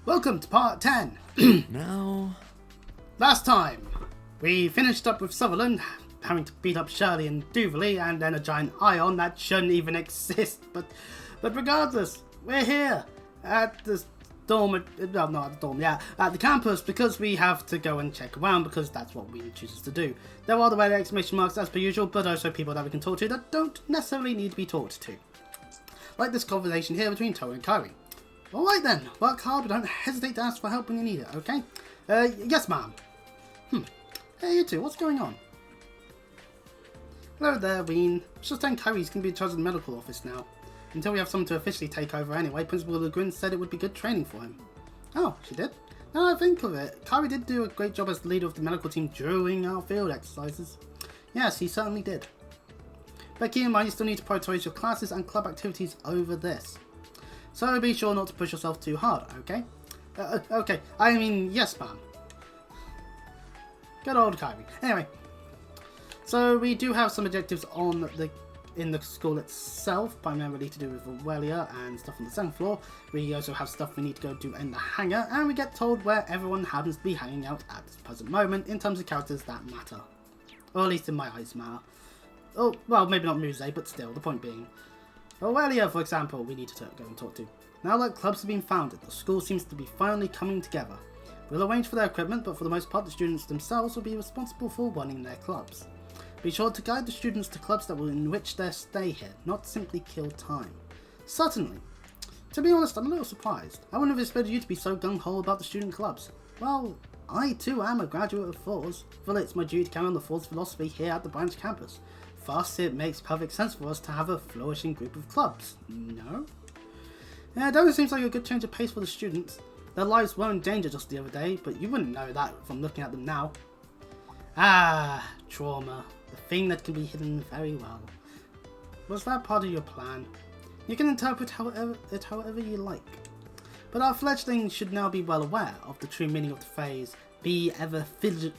Welcome to part 10. Now, Last time, we finished up with Sutherland having to beat up Shirley and Duvalie and then a giant ion that shouldn't even exist. But regardless, we're here at the dorm, well, not at the dorm, yeah, at the campus because we have to go and check around because that's what we choose to do. There are the red exclamation marks as per usual, but also people that we can talk to that don't necessarily need to be talked to. Like this conversation here between Toa and Kyrie. Alright then, work hard, but don't hesitate to ask for help when you need it, okay? Yes ma'am. Hey you two, what's going on? Hello there, Rean. Just telling Kyrie he's going to be in charge of the medical office now. Until we have someone to officially take over anyway, Principal LeGrin said it would be good training for him. Oh, she did? Now I think of it, Kyrie did do a great job as the leader of the medical team during our field exercises. Yes, he certainly did. But keep in mind you still need to prioritize your classes and club activities over this. So be sure not to push yourself too hard, okay? Okay, I mean, yes ma'am. Good old Kyrie. Anyway, so we do have some objectives in the school itself, primarily to do with Aurelia and stuff on the second floor. We also have stuff we need to go do in the hangar, and we get told where everyone happens to be hanging out at this present moment in terms of characters that matter. Or at least in my eyes matter. Oh, well, maybe not Muse, but still, the point being. Aurelia, for example, we need to go and talk to. Now that clubs have been founded, the school seems to be finally coming together. We'll arrange for their equipment, but for the most part the students themselves will be responsible for running their clubs. Be sure to guide the students to clubs that will enrich their stay here, not simply kill time. Certainly. To be honest, I'm a little surprised. I wouldn't have expected you to be so gung-ho about the student clubs. Well, I too am a graduate of Thor's. Well, it's my duty to carry on the Thor's philosophy here at the branch campus. Thus, it makes perfect sense for us to have a flourishing group of clubs. No? Yeah, it definitely seems like a good change of pace for the students. Their lives were in danger just the other day, but you wouldn't know that from looking at them now. Ah, trauma. The thing that can be hidden very well. Was that part of your plan? You can interpret it however you like. But our fledglings should now be well aware of the true meaning of the phrase, be ever vigilant,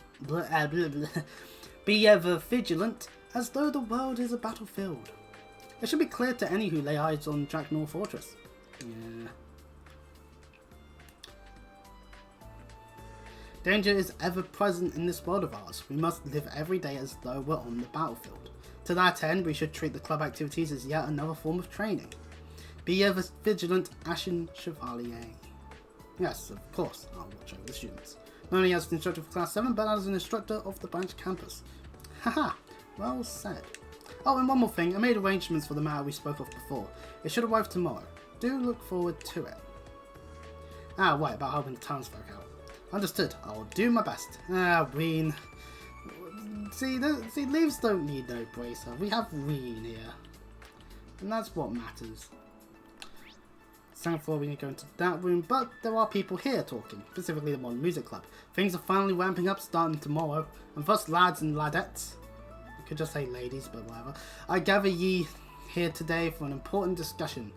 as though the world is a battlefield. It should be clear to any who lay eyes on Draknor Fortress. Yeah. Danger is ever present in this world of ours. We must live every day as though we're on the battlefield. To that end, we should treat the club activities as yet another form of training. Be ever vigilant, Ashen Chevalier. Yes, of course, I'll watch over the students. Not only as an instructor for Class 7, but as an instructor of the branch campus. Haha, well said. Oh, and one more thing, I made arrangements for the matter we spoke of before. It should arrive tomorrow. Do look forward to it. Ah, right, about helping the townsfolk out. Understood. I'll do my best. Ah, Rean. See, leaves don't need no bracer. We have Rean here. And that's what matters. Second floor, we need to go into that room, but there are people here talking, specifically the Modern Music Club. Things are finally ramping up starting tomorrow. And thus, lads and ladettes, I could just say ladies, but whatever, I gather ye here today for an important discussion.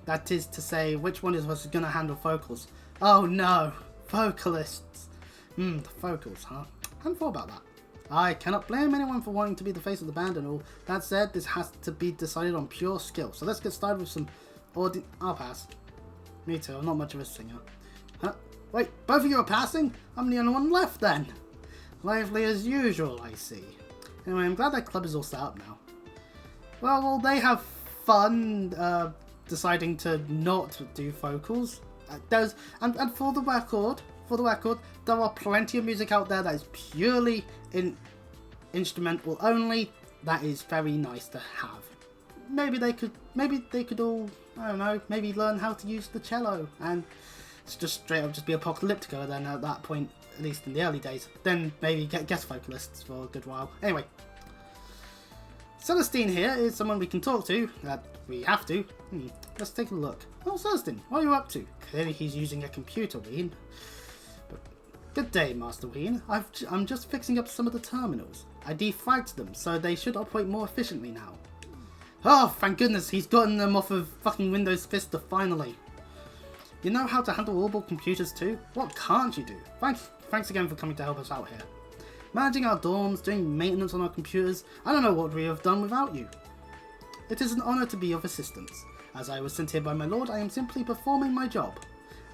That is to say, which one of us is going to handle vocals? Oh no! Vocalists. The vocals, huh? I hadn't thought about that. I cannot blame anyone for wanting to be the face of the band and all. That said, this has to be decided on pure skill. So let's get started with some I'll pass. Me too, I'm not much of a singer. Huh? Wait, both of you are passing? I'm the only one left then. Lively as usual, I see. Anyway, I'm glad that club is all set up now. Well, will they have fun deciding to not do vocals? And for the record, there are plenty of music out there that is purely instrumental only. That is very nice to have. Maybe they could all, I don't know, maybe learn how to use the cello and it's just straight up just be apocalyptica then at that point, at least in the early days. Then maybe get guest vocalists for a good while. Anyway, Celestine here is someone we can talk to, that we have to. Let's take a look. Oh, Celestine, what are you up to? Clearly he's using a computer, Rean. But good day, Master Rean. I'm just fixing up some of the terminals. I defragged them, so they should operate more efficiently now. Oh, thank goodness, he's gotten them off of fucking Windows Vista finally. You know how to handle orbital computers too? What can't you do? Thanks again for coming to help us out here. Managing our dorms, doing maintenance on our computers, I don't know what we have done without you. It is an honour to be of assistance. As I was sent here by my lord, I am simply performing my job.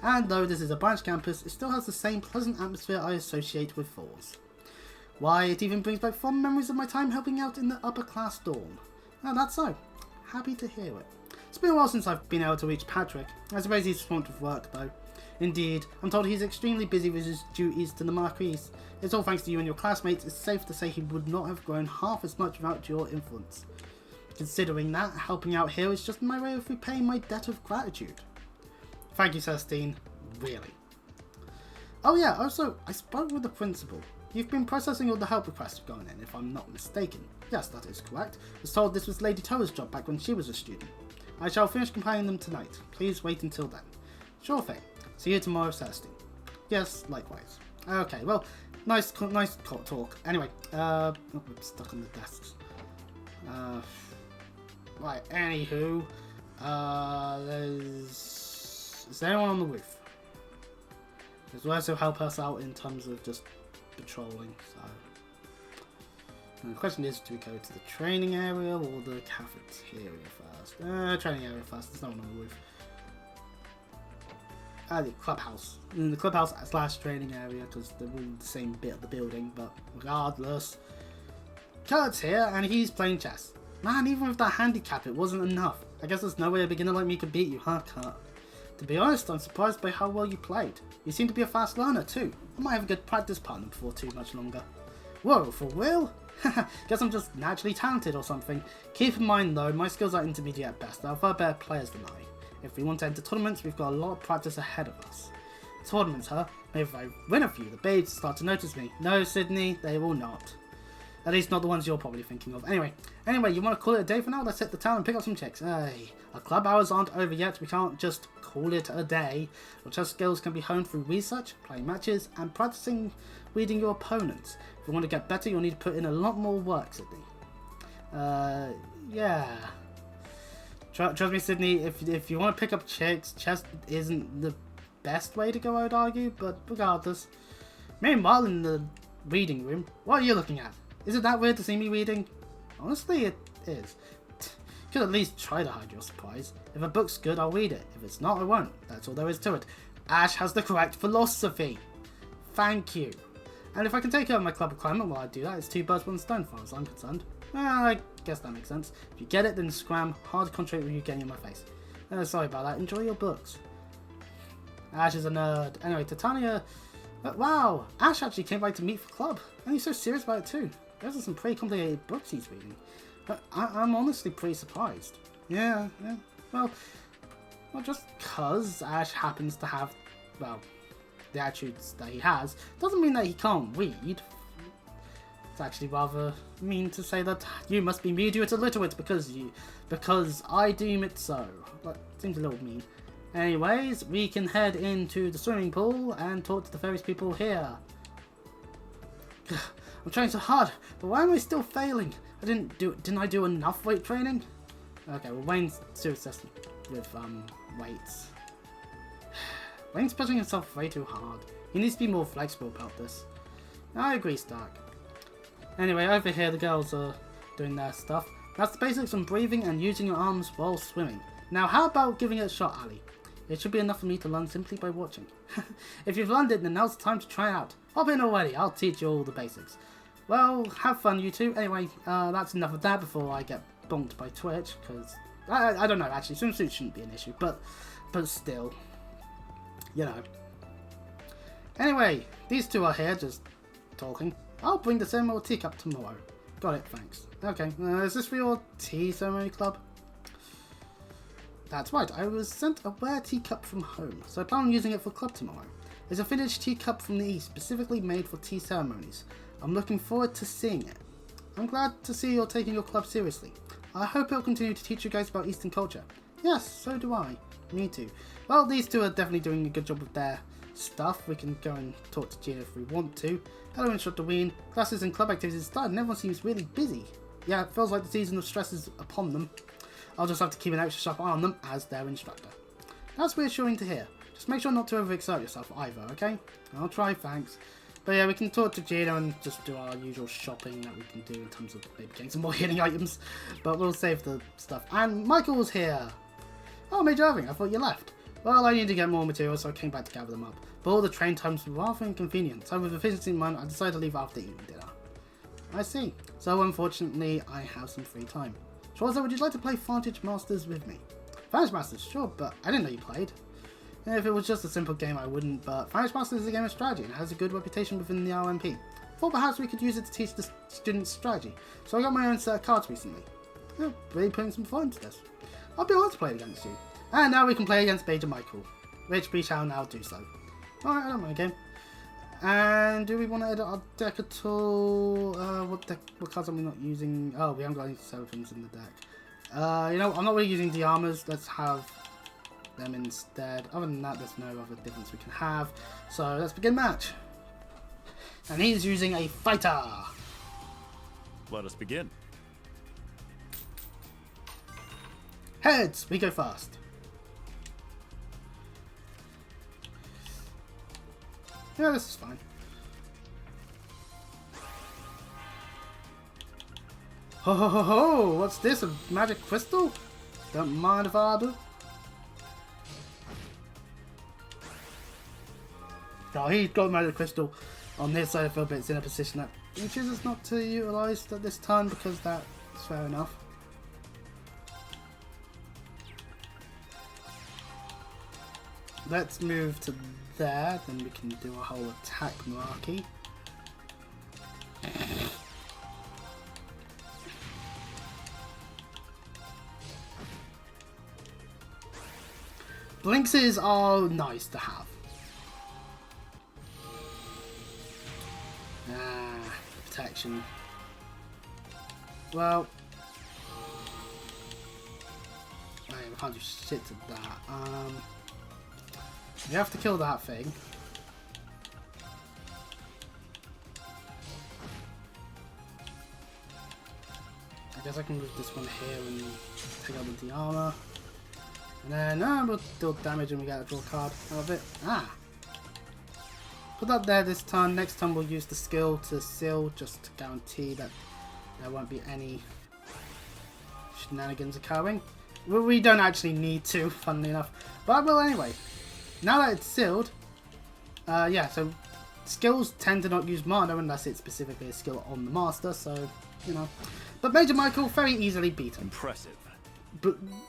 and though this is a branch campus, it still has the same pleasant atmosphere I associate with Falls. Why, it even brings back fond memories of my time helping out in the upper class dorm. And that's so. Happy to hear it. It's been a while since I've been able to reach Patrick. I suppose he's swamped with work though. Indeed, I'm told he's extremely busy with his duties to the Marquis. It's all thanks to you and your classmates. It's safe to say he would not have grown half as much without your influence. Considering that, helping out here is just my way of repaying my debt of gratitude. Thank you, Celestine. Really. Oh yeah, also, I spoke with the principal. You've been processing all the help requests going in, if I'm not mistaken. Yes, that is correct. I was told this was Lady Toa's job back when she was a student. I shall finish compiling them tonight. Please wait until then. Sure thing. See you tomorrow, Celestine. Yes, likewise. Okay, well, nice talk. Anyway, oh, I'm stuck on the desks. Right, anywho, is there anyone on the roof? This will also help us out in terms of just patrolling, so. And the question is, do we go to the training area or the cafeteria first? Training area first, there's no one on the roof. The clubhouse. The clubhouse / training area, because they're all the same bit of the building, but regardless. Kurt's here, and he's playing chess. Man, even with that handicap, it wasn't enough. I guess there's no way a beginner like me could beat you, huh, Kurt? To be honest, I'm surprised by how well you played. You seem to be a fast learner, too. I might have a good practice partner before too much longer. Whoa, for real? Guess I'm just naturally talented or something. Keep in mind, though, my skills are intermediate at best. There are far better players than I. If we want to enter tournaments, we've got a lot of practice ahead of us. Tournaments, huh? Maybe if I win a few, the babes start to notice me. No, Sydney, they will not. At least not the ones you're probably thinking of. Anyway, you want to call it a day for now? Let's hit the town and pick up some chicks. Hey, our club hours aren't over yet. We can't just call it a day. Your chess skills can be honed through research, playing matches, and practicing reading your opponents. If you want to get better, you'll need to put in a lot more work, Sydney. Yeah. Trust me, Sydney, if you want to pick up chicks, chess isn't the best way to go, I would argue, but regardless. Meanwhile, in the reading room, what are you looking at? Is it that weird to see me reading? Honestly, it is. You could at least try to hide your surprise. If a book's good, I'll read it. If it's not, I won't. That's all there is to it. Ash has the correct philosophy. Thank you. And if I can take over my club requirement while I do that, it's 2 birds, 1 stone, as far as I'm concerned. Well, I guess that makes sense. If you get it, then scram. Hard to concentrate with you getting in my face. Sorry about that. Enjoy your books. Ash is a nerd. Anyway, Titania... wow! Ash actually came by to meet for club. And he's so serious about it too. Those are some pretty complicated books he's reading. I'm honestly pretty surprised. Yeah. Well, just because Ash happens to have, well, the attitudes that he has, doesn't mean that he can't read. It's actually rather mean to say that you must be mediate illiterate because I deem it so. That seems a little mean. Anyways, we can head into the swimming pool and talk to the various people here. I'm trying so hard, but why am I still failing? Didn't I do enough weight training? Okay, well Wayne's too obsessed with weights. Wayne's pushing himself way too hard. He needs to be more flexible about this. I agree, Stark. Anyway, over here the girls are doing their stuff. That's the basics on breathing and using your arms while swimming. Now how about giving it a shot, Ali? It should be enough for me to learn simply by watching. If you've learned it, then now's the time to try it out. Hop in already, I'll teach you all the basics. Well, have fun you two. Anyway, that's enough of that before I get bonked by Twitch, because I don't know, actually, swimsuits shouldn't be an issue, but still, you know. Anyway, these two are here just talking. I'll bring the ceremony teacup tomorrow. Got it, thanks. Okay, is this for your tea ceremony club? That's right, I was sent a rare teacup from home, so I plan on using it for club tomorrow. It's a vintage teacup from the East, specifically made for tea ceremonies. I'm looking forward to seeing it. I'm glad to see you're taking your club seriously. I hope it'll continue to teach you guys about Eastern culture. Yes, so do I. Me too. Well, these two are definitely doing a good job with their stuff. We can go and talk to Gina if we want to. Hello, Instructor Rean. Classes and club activities started and everyone seems really busy. Yeah, it feels like the season of stress is upon them. I'll just have to keep an extra sharp eye on them as their instructor. That's reassuring to hear. Just make sure not to overexert yourself either, okay? I'll try, thanks. But yeah, we can talk to Gina and just do our usual shopping that we can do in terms of maybe getting some more healing items. But we'll save the stuff. And Michael's here! Oh, Major Irving, I thought you left. Well, I need to get more materials, so I came back to gather them up. But all the train times were rather inconvenient, so with efficiency in mind, I decided to leave after eating dinner. I see. So unfortunately, I have some free time. Schwarzer, would you like to play Vantage Masters with me? Vantage Masters, sure, but I didn't know you played. If it was just a simple game, I wouldn't, but Vantage Masters is a game of strategy and has a good reputation within the RMP. Thought perhaps we could use it to teach the students strategy, so I got my own set of cards recently. Really putting some thought into this. I'll be honest to play against you. And now we can play against Major Michael, which we shall now do so. Alright, I don't mind a game. And do we want to edit our deck at all? What cards are we not using? Oh, we haven't got any Seraphins in the deck. You know, I'm not really using the armors. Let's have them instead. Other than that, there's no other difference we can have. So let's begin match. And he's using a fighter. Let us begin. Heads, we go first. Yeah, this is fine. Ho ho ho ho! What's this? A magic crystal? Don't mind if I do. Oh, he's got a magic crystal on this side of the field, but it's in a position that he chooses not to utilise at this turn because that's fair enough. Let's move to there, then we can do a whole attack marquee. Blinkses are nice to have. Protection. Well, I can't do shit to that. We have to kill that thing. I guess I can move this one here and take out the armor. And then we'll deal damage and we get a draw card out of it. Put that there this turn. Next turn we'll use the skill to seal just to guarantee that there won't be any shenanigans occurring. Well, we don't actually need to, funnily enough. But I will anyway. Now that it's sealed, yeah, so skills tend to not use mana unless it's specifically a skill on the master, so, you know. But Major Michael, very easily beaten. Impressive.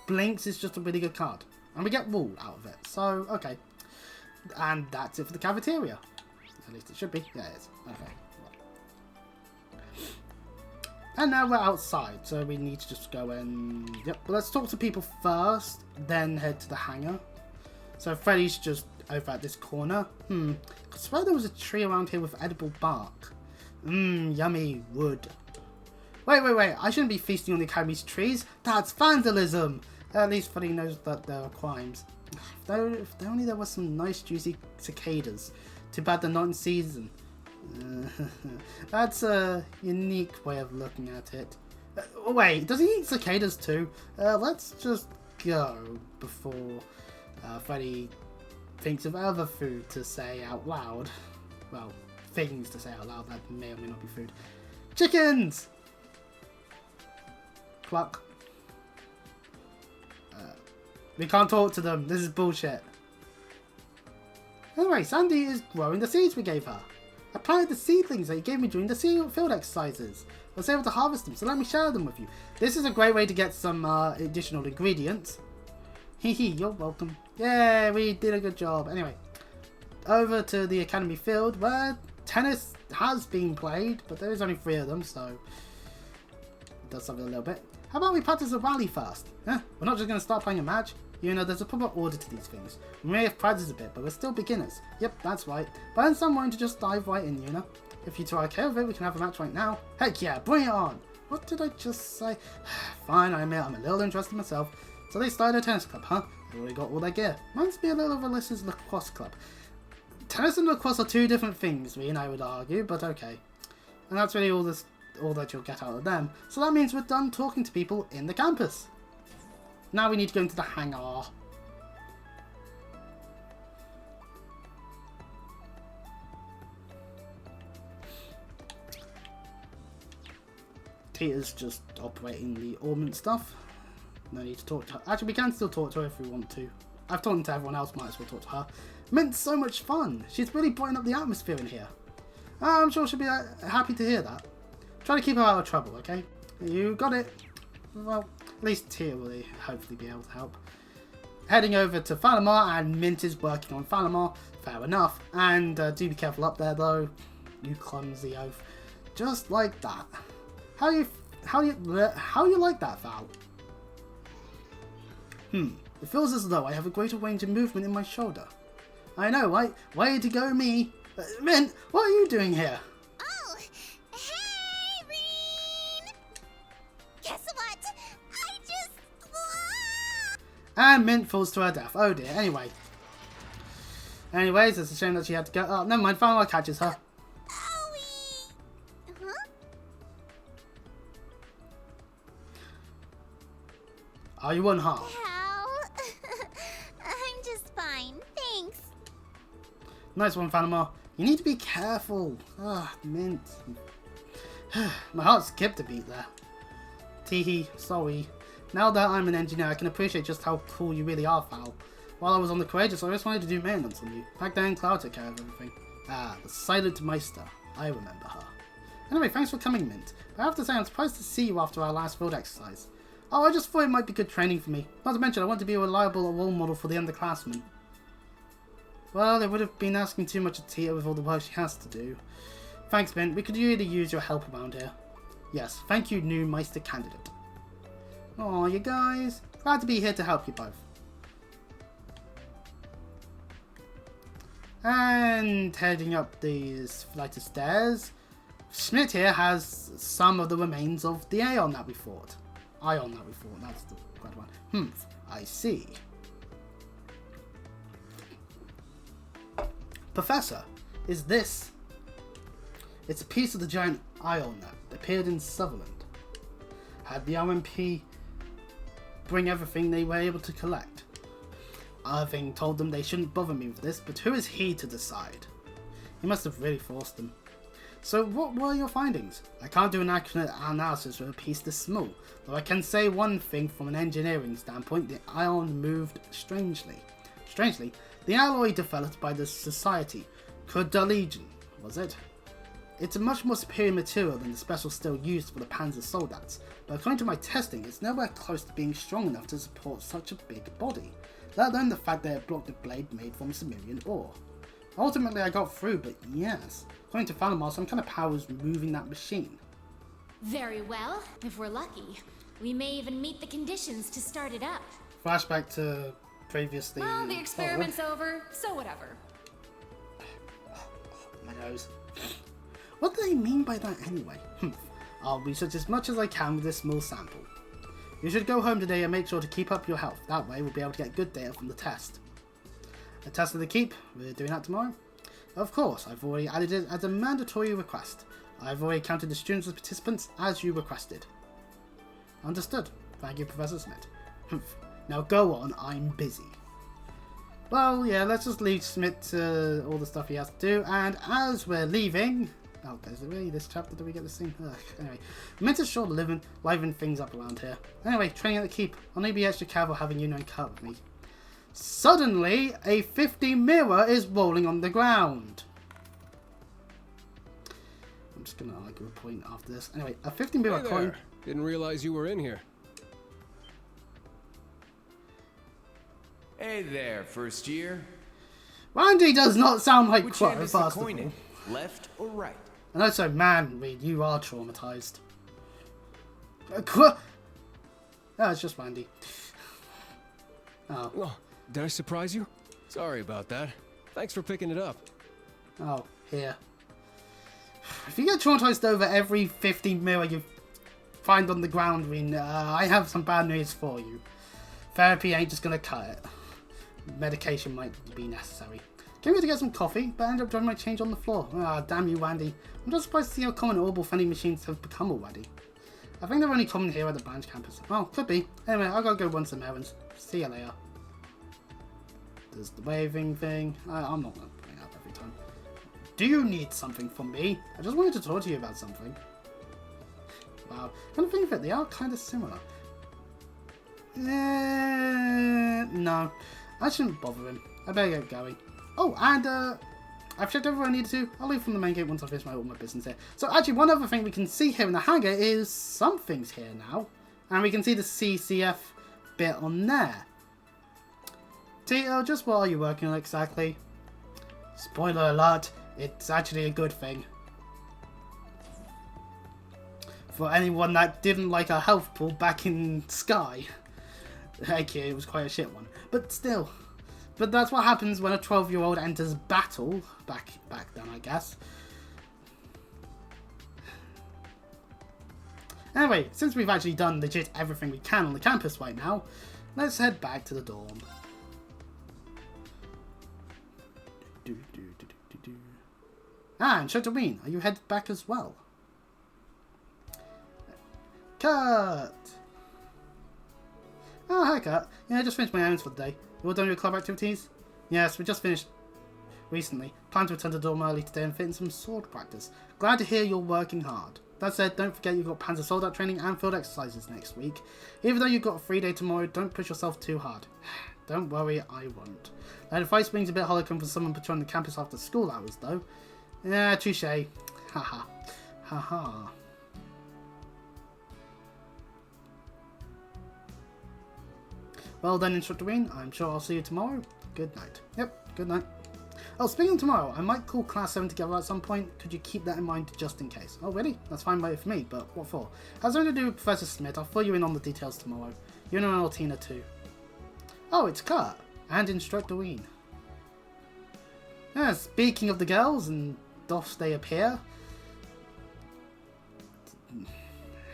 Blinks is just a really good card. And we get Wool out of it, so, okay. And that's it for the cafeteria. At least it should be. Yeah, it is. Okay. And now we're outside, so we need to just go and... Yep, well, let's talk to people first, then head to the hangar. So Freddy's just over at this corner. I swear there was a tree around here with edible bark. Yummy wood. Wait. I shouldn't be feasting on the Academy's trees. That's vandalism. At least Freddy knows that there are crimes. If only there was some nice juicy cicadas. Too bad they're not in season. That's a unique way of looking at it. Wait, does he eat cicadas too? Let's just go before Freddy thinks of other food to say out loud. Well, things to say out loud that may or may not be food. Chickens! Cluck. We can't talk to them. This is bullshit. Anyway, Sandy is growing the seeds we gave her. I planted the seedlings that you gave me during the field exercises. I was able to harvest them, so let me share them with you. This is a great way to get some additional ingredients. You're welcome. Yeah, we did a good job. Anyway, over to the Academy field where tennis has been played, but there is only 3 of them, so it does something a little bit. How about we practice a rally first? We're not just going to start playing a match. You know, there's a proper order to these things. We may have practiced a bit, but we're still beginners. Yep, that's right. But then I'm willing to just dive right in, you know? If you two are okay with it, we can have a match right now. Heck yeah, bring it on! What did I just say? Fine, I admit I'm a little interested myself. So they started a tennis club, huh? They already got all their gear. Reminds me a little of Alyssa's lacrosse club. Tennis and lacrosse are 2 different things, Rean, I would argue, but okay. And that's really all that you'll get out of them. So that means we're done talking to people in the campus. Now we need to go into the hangar. Tita's just operating the ornament stuff. No need to talk to her. Actually, we can still talk to her if we want to. I've talked to everyone else, might as well talk to her. Mint's so much fun. She's really brightened up the atmosphere in here. I'm sure she'll be happy to hear that. Try to keep her out of trouble, okay? You got it. Well, at least Tia will hopefully be able to help. Heading over to Falamar, and Mint is working on Falamar. Fair enough. And do be careful up there, though. You clumsy oaf. Just like that. How you like that, Val? It feels as though I have a greater range of movement in my shoulder. I know, right? Way to go, me. Mint, what are you doing here? Oh, hey, Rean! Guess what? I just... And Mint falls to her death. Oh dear. Anyways, it's a shame that she had to go. Oh, never mind. Falamar catches her. Owie! Huh? Are you unharmed? How? I'm just fine, thanks. Nice one, Falamar. You need to be careful. Mint. My heart skipped a beat there. Teehee, sorry. Now that I'm an engineer, I can appreciate just how cool you really are, Val. While I was on the Courageous, I just wanted to do maintenance on you. Back then, Cloud took care of everything. The Silent Meister. I remember her. Anyway, thanks for coming, Mint. But I have to say, I'm surprised to see you after our last field exercise. Oh, I just thought it might be good training for me. Not to mention, I want to be a reliable role model for the underclassmen. Well, it would have been asking too much of Tia with all the work she has to do. Thanks, Mint. We could really use your help around here. Yes, thank you, new Meister candidate. Aw, you guys. Glad to be here to help you both. And heading up these flight of stairs, Schmidt here has some of the remains of the Ion that we fought. That's the correct one. I see. Professor, is this? It's a piece of the giant Ion that appeared in Sutherland. Had the RMP bring everything they were able to collect. Irving told them they shouldn't bother me with this, but who is he to decide? He must have really forced them. So what were your findings? I can't do an accurate analysis of a piece this small, though I can say one thing from an engineering standpoint: the Ion moved strangely. Strangely, the alloy developed by the Society, Legion, was it? It's a much more superior material than the special steel used for the Panzer Soldats, but according to my testing, it's nowhere close to being strong enough to support such a big body, let alone the fact that it blocked a blade made from Cimmerian ore. Ultimately, I got through, but yes, according to Falamar, some kind of power is moving that machine. Very well. If we're lucky, we may even meet the conditions to start it up. Flashback to previously... Well, the experiment's over, so whatever. My nose. What do they mean by that anyway? I'll research as much as I can with this small sample. You should go home today and make sure to keep up your health. That way we'll be able to get good data from the test. A test of the keep, we're doing that tomorrow? Of course, I've already added it as a mandatory request. I've already counted the students as participants as you requested. Understood. Thank you, Professor Smith. Now go on, I'm busy. Well, yeah, let's just leave Smith to all the stuff he has to do, and as we're leaving... Oh, is it really this chapter that we get this scene? Ugh. Anyway, I'm meant to sure liven things up around here. Anyway, training at the keep. I'll need to be extra careful having you and Kurt with me. Suddenly, a 50 mirror is rolling on the ground. I'm just gonna argue a point after this. Anyway, a 50 mirror coin. Didn't realize you were in here. Hey there, first year. Randy does not sound like Which Crow, hand is the first of coin all. in? Left or right? And also, man, Reed, you are traumatized. Oh, it's just Randy. Oh. Oh, did I surprise you? Sorry about that. Thanks for picking it up. Oh, here. If you get traumatized over every 50 mirror you find on the ground, Reed, I have some bad news for you. Therapy ain't just gonna cut it. Medication might be necessary. Came here to get some coffee, but I ended up dropping my change on the floor. Ah, damn you, Randy. I'm just surprised to see how common orbital vending machines have become already. I think they're only common here at the branch campus. Oh, could be. Anyway, I gotta go run some errands. See you later. There's the waving thing. I'm not gonna bring it up every time. Do you need something from me? I just wanted to talk to you about something. Wow. When I think of it, they are kind of similar. No. I shouldn't bother him. I better get going. Oh, and I've checked everywhere I needed to. I'll leave from the main gate once I finish all my business here. So actually, one other thing we can see here in the hangar is something's here now. And we can see the CCF bit on there. Tito, just what are you working on exactly? Spoiler alert, it's actually a good thing. For anyone that didn't like our health pool back in Sky. Okay, it was quite a shit one. But still. But that's what happens when a 12-year-old enters battle. Back then, I guess. Anyway, since we've actually done legit everything we can on the campus right now, let's head back to the dorm. Ah, and Instructor Rean, are you headed back as well? Kurt! Oh, hi Kurt. Yeah, I just finished my errands for the day. You all done your club activities? Yes, we just finished recently. Plan to return to the dorm early today and fit in some sword practice. Glad to hear you're working hard. That said, don't forget you've got Panzer Soldat training and field exercises next week. Even though you've got a free day tomorrow, don't push yourself too hard. Don't worry, I won't. That advice brings a bit hollow for someone patrolling the campus after school hours, though. Yeah, touche. Haha. Haha. Well then, Instructor Rean, I'm sure I'll see you tomorrow. Good night. Yep, good night. Oh, speaking of tomorrow, I might call Class 7 together at some point. Could you keep that in mind just in case? Oh, really? That's fine by for me, but what for? Has something to do with Professor Smith. I'll fill you in on the details tomorrow. You know Altina too. Oh, it's Kurt. And Instructor Rean. Yeah, speaking of the girls, and doth they appear?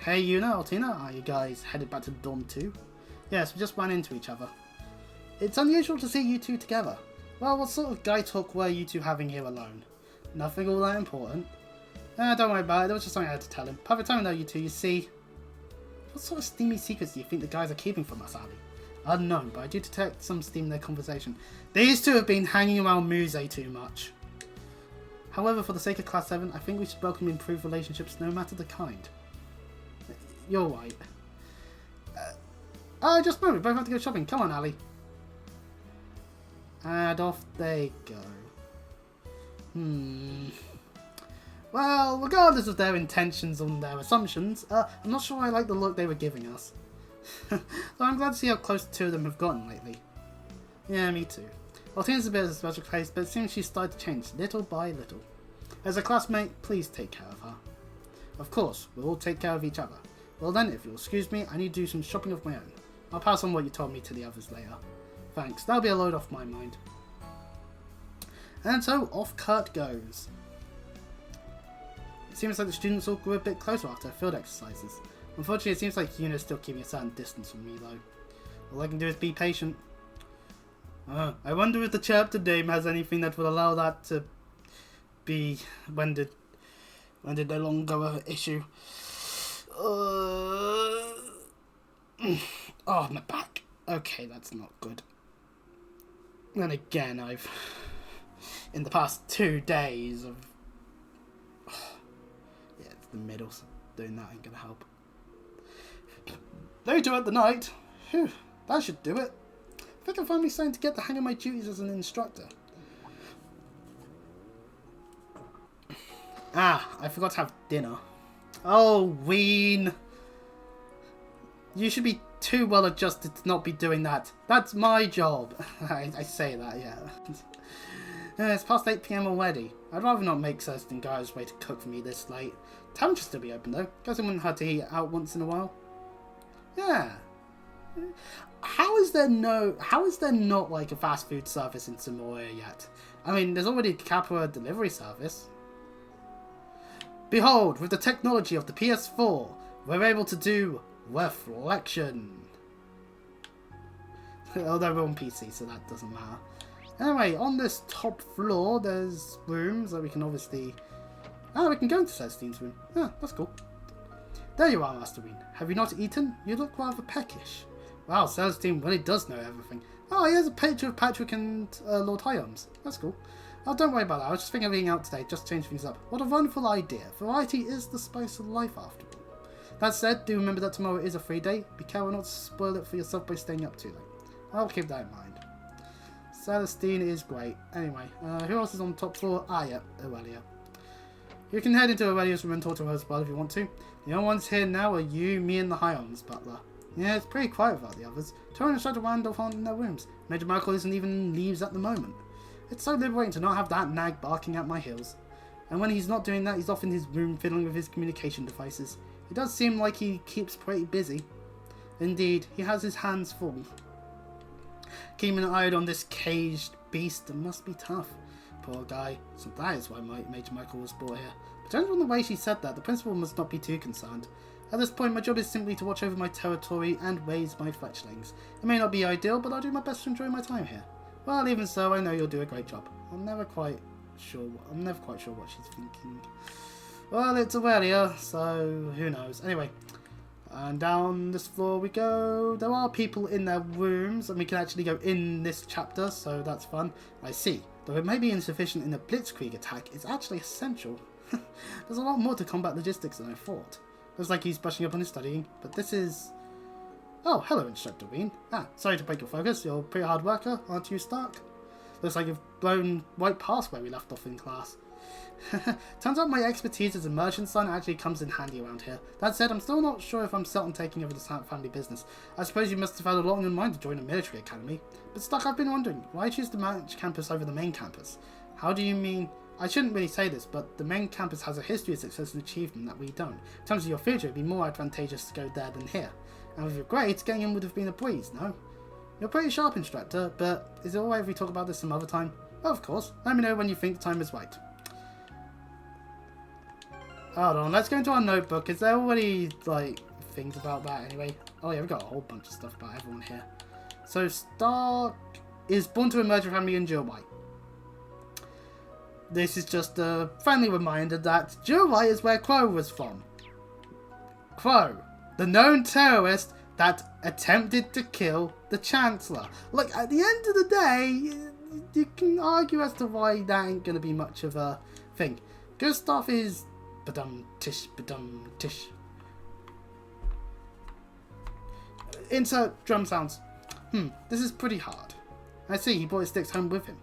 Hey, Yuna, Altina, are you guys headed back to the dorm too? Yes, we just ran into each other. It's unusual to see you two together. Well, what sort of guy talk were you two having here alone? Nothing all that important. Don't worry about it, there was just something I had to tell him. Perfect time to know you two, you see. What sort of steamy secrets do you think the guys are keeping from us, Ali? Unknown, but I do detect some steam in their conversation. These two have been hanging around Muse too much. However, for the sake of Class 7, I think we should welcome improved relationships no matter the kind. You're right. Just no, we both have to go shopping. Come on, Ali. And off they go. Well, regardless of their intentions and their assumptions, I'm not sure I like the look they were giving us. So I'm glad to see how close the two of them have gotten lately. Yeah, me too. Altina's a bit of a special case, but it seems she's started to change little by little. As a classmate, please take care of her. Of course, we'll all take care of each other. Well then, if you'll excuse me, I need to do some shopping of my own. I'll pass on what you told me to the others later. Thanks, that'll be a load off my mind. And so, off Kurt goes. It seems like the students all grew a bit closer after field exercises. Unfortunately, it seems like Yuna's still keeping a certain distance from me though. All I can do is be patient. I wonder if the chapter name has anything that will allow that to be when did no longer an issue. Oh, my back. Okay, that's not good. Then again, I've in the past 2 days of yeah, it's the middle, so doing that ain't gonna help. Later at the night. Phew, that should do it. I think I'm finally starting to get the hang of my duties as an instructor. I forgot to have dinner. Oh, Rean. You should be too well adjusted to not be doing that. That's my job. I say that, yeah. It's past 8 PM already. I'd rather not make certain guys wait to cook for me this late. Town should still be open though. Guess it wouldn't hurt to eat out once in a while. Yeah. How is there not like a fast food service in Samoa yet? I mean, there's already a Capra delivery service. Behold, with the technology of the PS4, we're able to do reflection. Although we're on PC, so that doesn't matter. Anyway, on this top floor, there's rooms that we can obviously... we can go into Celestine's room. Yeah, that's cool. There you are, Master Rean. Have you not eaten? You look rather peckish. Wow, Celestine really does know everything. Oh, here's a picture of Patrick and Lord Hyams. That's cool. Oh, don't worry about that. I was just thinking of eating out today, just to change things up. What a wonderful idea. Variety is the spice of life, after all. That said, do remember that tomorrow is a free day. Be careful not to spoil it for yourself by staying up too late. I'll keep that in mind. Celestine is great. Anyway, who else is on the top floor? Ah, yeah, Aurelia. You can head into Aurelia's room and talk to her as well if you want to. The only ones here now are you, me, and the High Arms Butler. Yeah, it's pretty quiet without the others. Torrin and Instructor Randolph aren't in their rooms. Major Michael isn't even in leaves at the moment. It's so liberating to not have that nag barking at my heels. And when he's not doing that, he's off in his room fiddling with his communication devices. It does seem like he keeps pretty busy. Indeed, he has his hands full. Keeping an eye on this caged beast must be tough. Poor guy. So that is why Major Michael was brought here. But judging from the way she said that, the principal must not be too concerned. At this point, my job is simply to watch over my territory and raise my fletchlings. It may not be ideal, but I'll do my best to enjoy my time here. Well, even so, I know you'll do a great job. I'm never quite sure what she's thinking. Well, it's Aurelia, so who knows. Anyway, and down this floor we go. There are people in their rooms, and we can actually go in this chapter, so that's fun. I see. Though it may be insufficient in a blitzkrieg attack, it's actually essential. There's a lot more to combat logistics than I thought. Looks like he's brushing up on his studying, but this is... Oh, hello, Instructor Rean. Ah, sorry to break your focus. You're a pretty hard worker, aren't you, Stark? Looks like you've blown right past where we left off in class. Turns out my expertise as a merchant son actually comes in handy around here. That said, I'm still not sure if I'm set on taking over the family business. I suppose you must have had a lot on your mind to join a military academy. But Stark, I've been wondering, why choose the Match campus over the main campus? How do you mean... I shouldn't really say this, but the main campus has a history of success and achievement that we don't. In terms of your future, it'd be more advantageous to go there than here. And with your grades, getting in would have been a breeze, no? You're pretty sharp, Instructor, but is it alright if we talk about this some other time? Well, of course. Let me know when you think the time is right. Hold on, let's go into our notebook. Is there already, like, things about that anyway? Oh yeah, we've got a whole bunch of stuff about everyone here. So, Stark is born to a merchant family in Jurai. This is just a friendly reminder that Jurai is where Crow was from. Crow, the known terrorist that attempted to kill the Chancellor. Like, at the end of the day, you can argue as to why that ain't going to be much of a thing. Gustav is... Badum tish, badum tish. Insert drum sounds. This is pretty hard. I see, he brought his sticks home with him.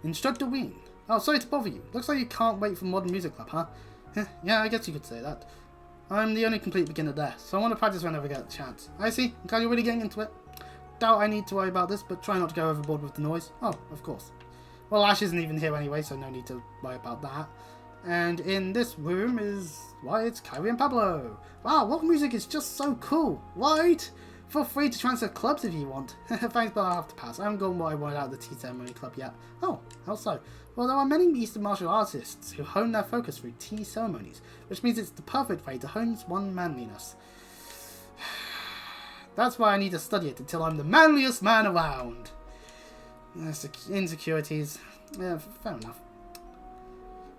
Instructor Rean. Oh, sorry to bother you. Looks like you can't wait for Modern Music Club, huh? Yeah, I guess you could say that. I'm the only complete beginner there, so I want to practice whenever I get the chance. I see. I'm glad you're really getting into it. Doubt I need to worry about this, but try not to go overboard with the noise. Oh, of course. Well, Ash isn't even here anyway, so no need to worry about that. And in this room is... why, it's Kyrie and Pablo. Wow, rock music is just so cool, right? Feel free to transfer clubs if you want. Thanks, but I'll have to pass. I haven't gotten what I wanted out of the tea ceremony club yet. Oh, how so? Well, there are many Eastern martial artists who hone their focus through tea ceremonies, which means it's the perfect way to hone one's manliness. That's why I need to study it until I'm the manliest man around. Insecurities. Yeah, fair enough.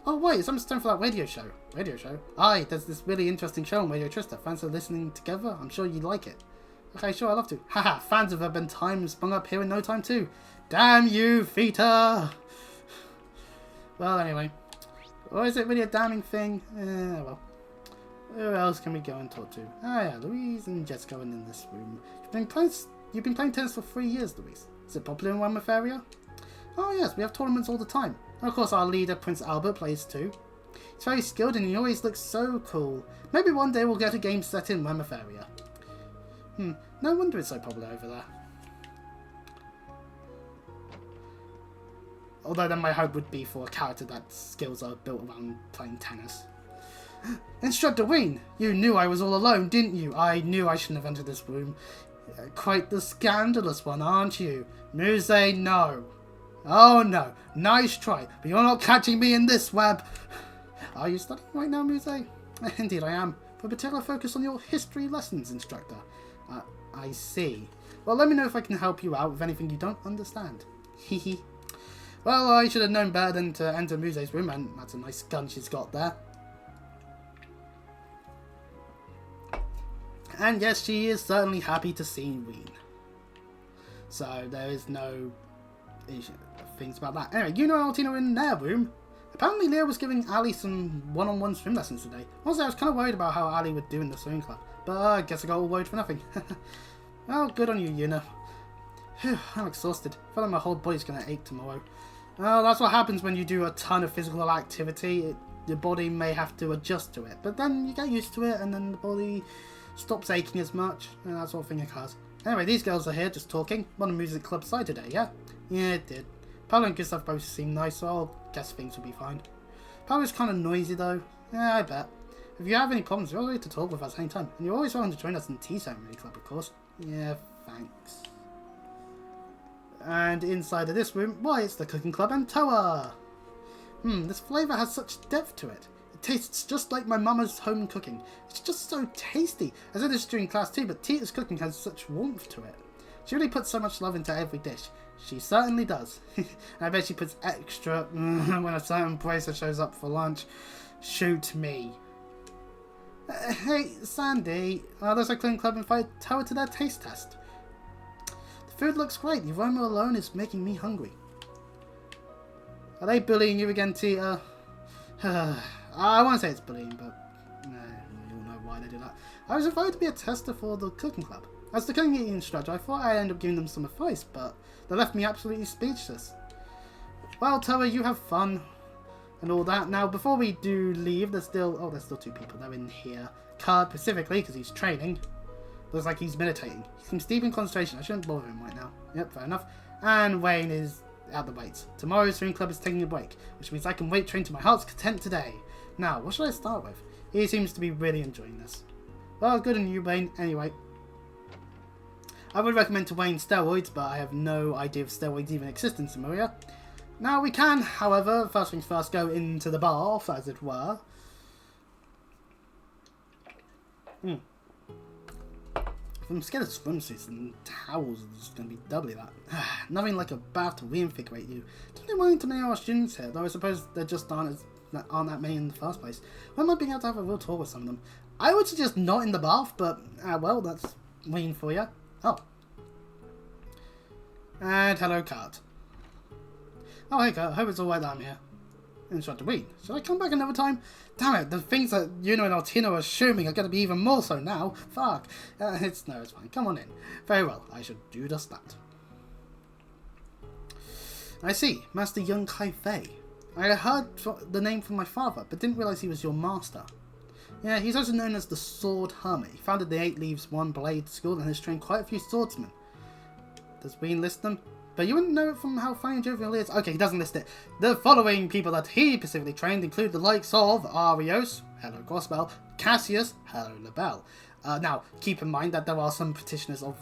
Oh wait, it's almost time for that radio show. Radio show? Aye, there's this really interesting show on Radio Trista. Fans are listening together? I'm sure you'd like it. Okay, sure, I'd love to. Haha, fans of Urban Time sprung up here in no time too. Damn you, Feta! Well, anyway. Or is it really a damning thing? Well. Who else can we go and talk to? Ah yeah, Louise and Jessica are in this room. You've been playing tennis for 3 years, Louise. Is it popular in Weymouth area? Oh yes, we have tournaments all the time. And of course our leader, Prince Albert, plays too. He's very skilled and he always looks so cool. Maybe one day we'll get a game set in Weymouth area. No wonder it's so popular over there. Although then my hope would be for a character that skills are built around playing tennis. Instructor Rean, you knew I was all alone, didn't you? I knew I shouldn't have entered this room. Quite the scandalous one, aren't you? Muse, no. Oh no, nice try, but you're not catching me in this web. Are you studying right now, Muse? Indeed I am, for a particular focus on your history lessons, Instructor. I see. Well, let me know if I can help you out with anything you don't understand. Hehe. Well, I should have known better than to enter Muse's room, and that's a nice gun she's got there. And yes, she is certainly happy to see Rean. So there is no things about that. Anyway, you know Altino in their room. Apparently Leo was giving Ali some one-on-one swim lessons today. Honestly, I was kind of worried about how Ali would do in the swimming club. But I guess I got all worried for nothing. Well, good on you, Yuna. Phew, I'm exhausted. I feel like my whole body's gonna ache tomorrow. Well, that's what happens when you do a ton of physical activity. Your body may have to adjust to it, but then you get used to it and then the body stops aching as much, and that sort of thing occurs. Anyway, these girls are here just talking. Won a music club side today, yeah? Yeah, it did. Paolo and Gustav both seem nice, so I'll guess things will be fine. Paolo's kind of noisy though. Yeah, I bet. If you have any problems, you're always to talk with us anytime. And you're always welcome to join us in the tea ceremony club, of course. Yeah, thanks. And inside of this room, why, it's the cooking club and Toa! This flavour has such depth to it. It tastes just like my mama's home cooking. It's just so tasty. I said this during class too, but Tita's cooking has such warmth to it. She really puts so much love into every dish. She certainly does. I bet she puts extra when a certain bracer shows up for lunch. Shoot me. Hey, Sandy. There's a cooking club invited Toa to their taste test. The food looks great. The aroma alone is making me hungry. Are they bullying you again, Tita? I won't say it's bullying, but you all know why they do that. I was invited to be a tester for the cooking club. As the cooking instructor, I thought I'd end up giving them some advice, but they left me absolutely speechless. Well, Toa, you have fun and all that. Now, before we do leave, there's still two people. They're in here. Card specifically, because he's training. Looks like he's meditating. He seems deep in concentration. I shouldn't bother him right now. Yep, fair enough. And Wayne is at the weights. Tomorrow's swimming club is taking a break, which means I can weight train to my heart's content today. Now, what should I start with? He seems to be really enjoying this. Well, good on you, Wayne. Anyway, I would recommend to Wayne steroids, but I have no idea if steroids even exist in Samaria. Now, we can, however, first things first, go into the bath, as it were. I'm scared of swimsuits and towels is going to be doubly that. Nothing like a bath to reinvigorate you. Don't they mind too many of our students here, though I suppose there just aren't that many in the first place. When am I being able to have a real talk with some of them? I would suggest not in the bath, but, well, that's Wayne for you. Oh. And hello, Kurt. Oh, hey, Kurt, I hope it's alright that I'm here. Instructor Rean, should I come back another time? Damn it, the things that Yuno and Altino are assuming are going to be even more so now. Fuck. It's fine. Come on in. Very well, I should do just that. I see, Master Young Kai Fei. I heard the name from my father, but didn't realise he was your master. Yeah, he's also known as the Sword Hermit. He founded the 8 Leaves 1 Blade School and has trained quite a few swordsmen. Does Rean list them? But you wouldn't know it from how funny and jovial he is. Okay, he doesn't list it. The following people that he specifically trained include the likes of Arios, hello Gospel, Cassius, hello Labelle. Now, keep in mind that there are some practitioners of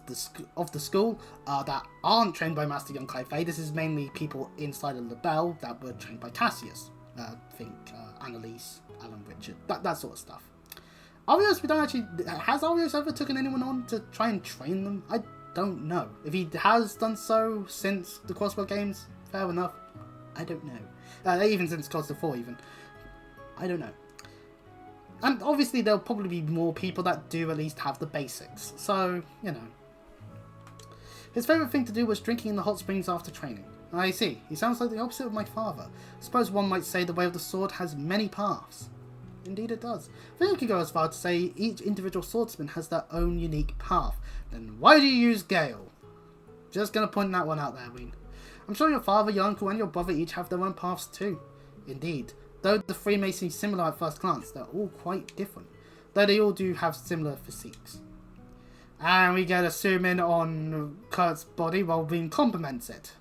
the school that aren't trained by Master Young Kai Fei. This is mainly people inside of Labelle that were trained by Cassius. Think Annalise, Alan Richard, that sort of stuff. Arios, we don't actually... Has Arios ever taken anyone on to try and train them? I don't know. If he has done so since the Crossbow games, fair enough. I don't know. Even since Costa 4 even. I don't know. And obviously there'll probably be more people that do at least have the basics. So, you know. His favourite thing to do was drinking in the hot springs after training. I see. He sounds like the opposite of my father. I suppose one might say the way of the sword has many paths. Indeed it does. I think I could go as far to say each individual swordsman has their own unique path. Then why do you use Gale? Just gonna point that one out there, Rean. I'm sure your father, your uncle and your brother each have their own paths too. Indeed. Though the three may seem similar at first glance, they're all quite different. Though they all do have similar physiques. And we get a zoom in on Kurt's body while Rean compliments it.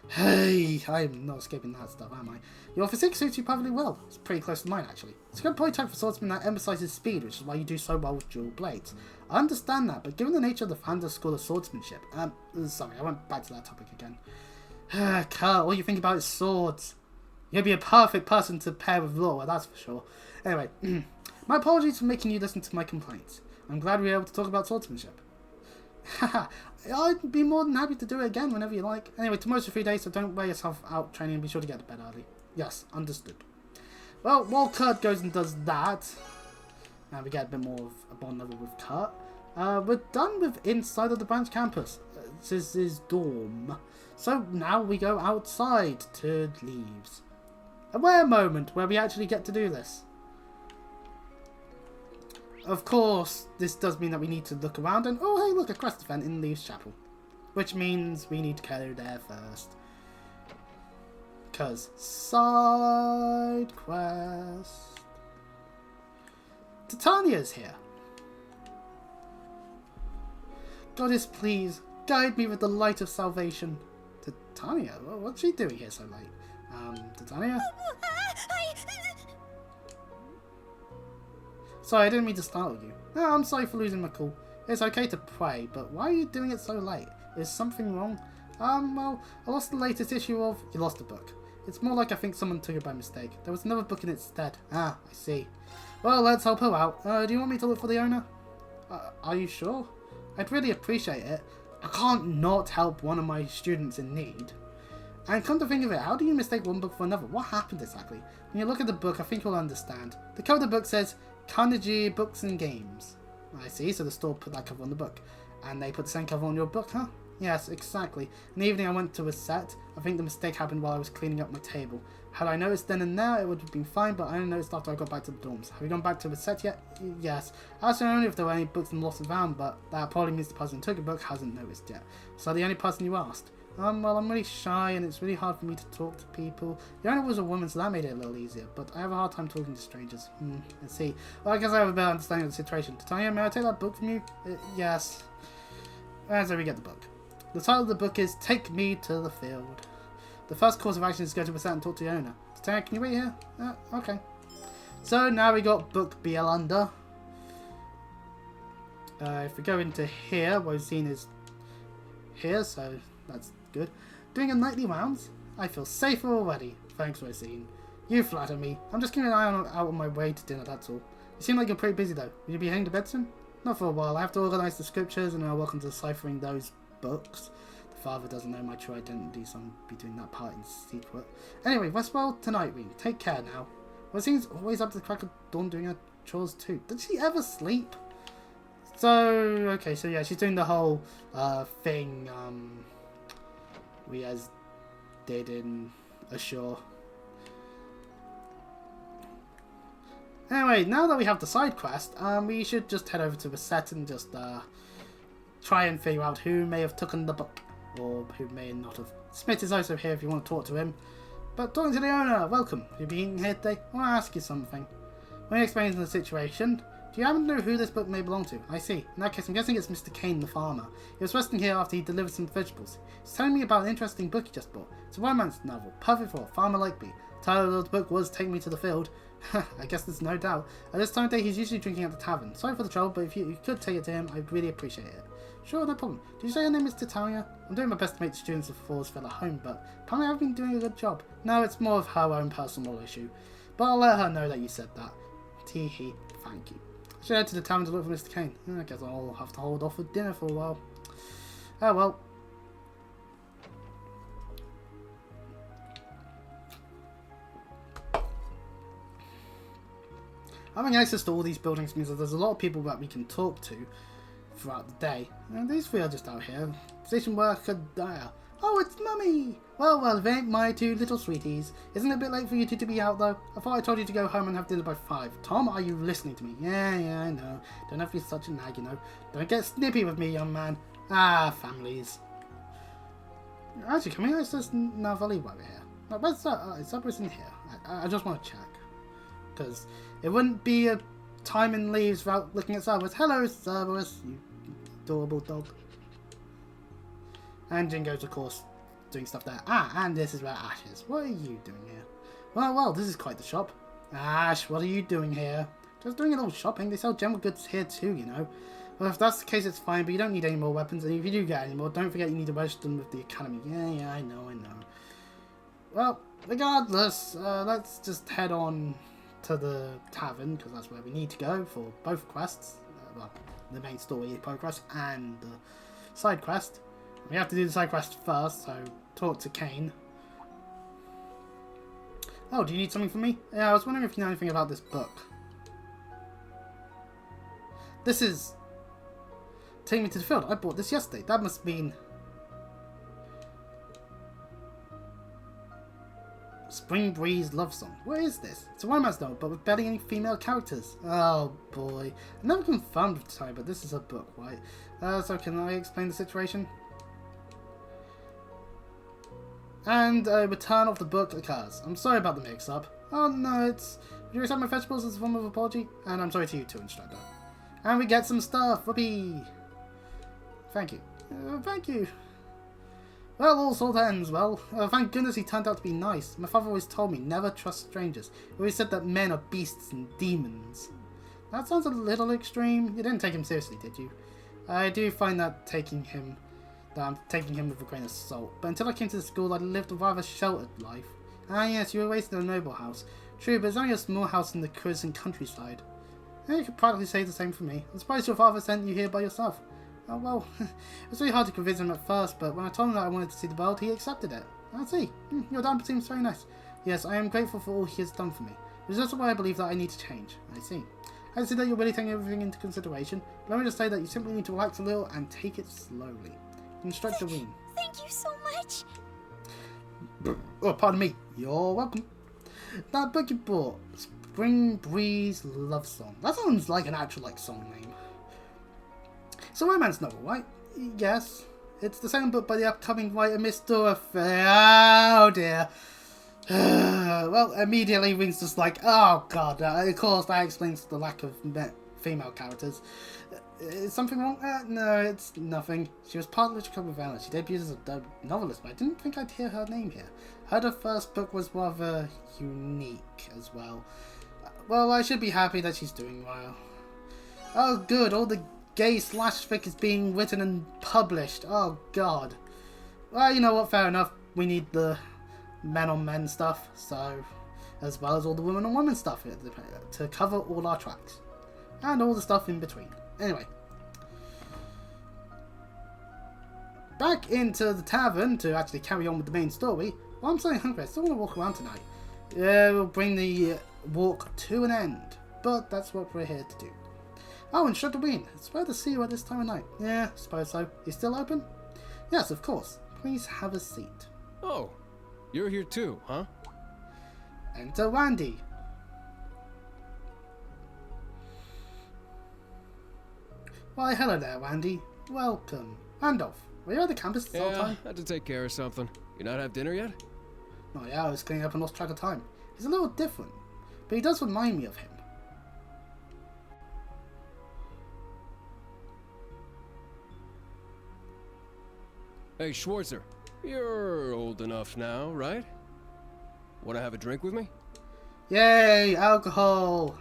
Hey, I'm not escaping that stuff, am I? Your physique suits you perfectly well. It's pretty close to mine, actually. It's a good point type for swordsman that emphasizes speed, which is why you do so well with dual blades. I understand that, but given the nature of the Fanda School of Swordsmanship... sorry, I went back to that topic again. Kurt, all you think about is swords. You'd be a perfect person to pair with Laura, that's for sure. Anyway, my apologies for making you listen to my complaints. I'm glad we were able to talk about swordsmanship. Haha, I'd be more than happy to do it again whenever you like. Anyway, tomorrow's a free day, so don't wear yourself out training and be sure to get to bed early. Yes, understood. Well, while Kurt goes and does that, and we get a bit more of a bond level with Kurt, we're done with inside of the branch campus. This is his dorm. So now we go outside to Leaves. A rare moment where we actually get to do this. Of course, this does mean that we need to look around and, oh hey, look, a quest event in Leaves Chapel. Which means we need to go there first. Because side quest. Titania's here. Goddess, please guide me with the light of salvation. Titania? What's she doing here so late? Titania? Sorry, I didn't mean to startle you. No, I'm sorry for losing my cool. It's okay to pray, but why are you doing it so late? Is something wrong? Well, I lost the latest issue of... You lost a book. It's more like I think someone took it by mistake. There was another book in its stead. Ah, I see. Well, let's help her out. Do you want me to look for the owner? Are you sure? I'd really appreciate it. I can't not help one of my students in need. And come to think of it, how do you mistake one book for another? What happened exactly? When you look at the book, I think you'll understand. The cover of the book says, Carnegie Books and Games. I see, so the store put that cover on the book. And they put the same cover on your book, huh? Yes, exactly. In the evening I went to a set. I think the mistake happened while I was cleaning up my table. Had I noticed then and there, it would have been fine, but I only noticed after I got back to the dorms. Have you gone back to the set yet? Yes. I asked only if there were any books in the lost and found, but that probably means the person who took a book hasn't noticed yet. So the only person you asked? Well, I'm really shy and it's really hard for me to talk to people. The owner was a woman, so that made it a little easier, but I have a hard time talking to strangers. I see. Well, I guess I have a better understanding of the situation. Titania, may I take that book from you? Yes. And so we get the book. The title of the book is Take Me to the Field. The first course of action is to go to the set and talk to the owner. Titania, can you wait here? Okay. So now we got book BL under. If we go into here, what we've seen is here, so that's good. Doing a nightly rounds? I feel safer already. Thanks, Rosine. You flatter me. I'm just keeping an eye out on my way to dinner, that's all. You seem like you're pretty busy though. Will you be heading to bed soon? Not for a while. I have to organise the scriptures and I'll work on deciphering those books. The father doesn't know my true identity, so I'll be doing that part in secret. Anyway, rest well tonight, Rean. Take care now. Rosene's always up to the crack of dawn doing her chores too. Did she ever sleep? So, okay, so yeah, she's doing the whole thing we as did in Ashore. Anyway, now that we have the side quest, we should just head over to the set and just try and figure out who may have taken the book, or who may not have. Smith is also here if you want to talk to him. But talking to the owner, welcome. You'll be eating here today? I want to ask you something. When he explains the situation, do you happen to know who this book may belong to? I see. In that case, I'm guessing it's Mr. Kane, the farmer. He was resting here after he delivered some vegetables. He's telling me about an interesting book he just bought. It's a romance novel, perfect for a farmer like me. The title of the book was Take Me to the Field. I guess there's no doubt. At this time of day, he's usually drinking at the tavern. Sorry for the trouble, but if you could take it to him, I'd really appreciate it. Sure, no problem. Did you say your name is Titania? I'm doing my best to make the students of Falls feel at home, but apparently I've been doing a good job. No, it's more of her own personal issue. But I'll let her know that you said that. Tee-hee, thank you. I should head to the tavern to look for Mr. Kane. I guess I'll have to hold off for dinner for a while. Oh well. Having access to all these buildings means that there's a lot of people that we can talk to throughout the day. And these three are just out here. Station worker Dyer. Oh, it's Mummy! Well, if it ain't my two little sweeties. Isn't it a bit late for you two to be out, though? I thought I told you to go home and have dinner by 5. Tom, are you listening to me? Yeah, I know. Don't have to be such a nag, you know. Don't get snippy with me, young man. Ah, families. Actually, can we access Navali while we're here? Like, where's that? Cerberus in here? I just want to check. Because it wouldn't be a time in leaves without looking at Cerberus. Hello, Cerberus, you adorable dog. And Jingo's, of course, doing stuff there. Ah, and this is where Ash is. What are you doing here? Well, this is quite the shop. Ash, what are you doing here? Just doing a little shopping. They sell general goods here too, you know. Well, if that's the case, it's fine, but you don't need any more weapons. And if you do get any more, don't forget you need to register them with the academy. Yeah, I know. Well, regardless, let's just head on to the tavern, because that's where we need to go for both quests. Well, the main story progress and the side quest. We have to do the side quest first, so talk to Kane. Oh, do you need something from me? Yeah, I was wondering if you know anything about this book. This is Take Me to the Field. I bought this yesterday. That must mean Spring Breeze Love Song. What is this? It's a romance novel, but with barely any female characters. Oh boy. I never confirmed with the time, but this is a book, right? So can I explain the situation? and a return of the book occurs. I'm sorry about the mix-up. Oh no, it's... Would you accept my vegetables as a form of apology? And I'm sorry to you too, instructor. And we get some stuff. Whoopee! Thank you. Thank you. Well, all sort of ends well. Thank goodness he turned out to be nice. My father always told me never trust strangers. He always said that men are beasts and demons. That sounds a little extreme. You didn't take him seriously, did you? I do find that I'm taking him with a grain of salt. But until I came to the school, I lived a rather sheltered life. Ah yes, you were raised in a noble house. True, but it's only a small house in the Crimson countryside. You could practically say the same for me. I'm surprised your father sent you here by yourself. Oh well, it was really hard to convince him at first, but when I told him that I wanted to see the world, he accepted it. I see. Your dad seems very nice. Yes, I am grateful for all he has done for me. It is also why I believe that I need to change. I see. I see that you're really taking everything into consideration. Let me just say that you simply need to relax a little and take it slowly. Instructor Rean. Thank you so much. Oh, pardon me. You're welcome. That book you bought, Spring Breeze Love Song. That sounds like an actual song name. It's a romance novel, right? Yes. It's the second book by the upcoming writer Miss Dorothy. Oh dear. Well, immediately Rean's just like, oh god. Of course, that explains the lack of female characters. Is something wrong? No, it's nothing. She was part of Literature Club of Valor. She debuted as a novelist, but I didn't think I'd hear her name here. Heard her first book was rather unique as well. Well, I should be happy that she's doing well. Oh good, all the gay slash fic is being written and published. Oh god. Well, you know what, fair enough. We need the men on men stuff, so as well as all the women on women stuff to cover all our tracks. And all the stuff in between. Anyway. Back into the tavern to actually carry on with the main story. Well, I'm so hungry, I still want to walk around tonight. We'll bring the walk to an end. But that's what we're here to do. Oh, Instructor Rean, it's rare to see you at this time of night. Yeah, suppose so. You still open? Yes, of course. Please have a seat. Oh, you're here too, huh? Enter Randy. Why, hello there, Randy. Welcome. Randolph, were you at the campus this whole time? I had to take care of something. You not have dinner yet? Oh yeah, I was cleaning up and lost track of time. He's a little different, but he does remind me of him. Hey, Schwarzer, you're old enough now, right? Want to have a drink with me? Yay, alcohol!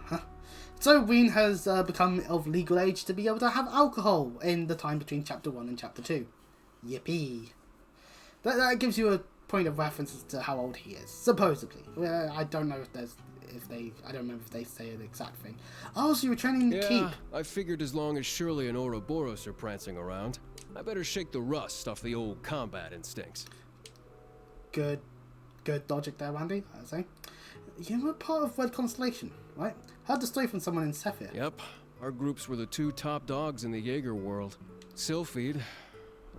So Rean has become of legal age to be able to have alcohol in the time between Chapter 1 and Chapter 2. Yippee. That gives you a point of reference as to how old he is, supposedly. I don't know I don't remember if they say an exact thing. Oh, so you were training the keep. I figured as long as Shirley and Ouroboros are prancing around, I better shake the rust off the old combat instincts. Good logic there, Randy, I say. You were part of Red Constellation, right? Heard the story from someone in Sephir. Yep, our groups were the two top dogs in the Jaeger world. Sylphide,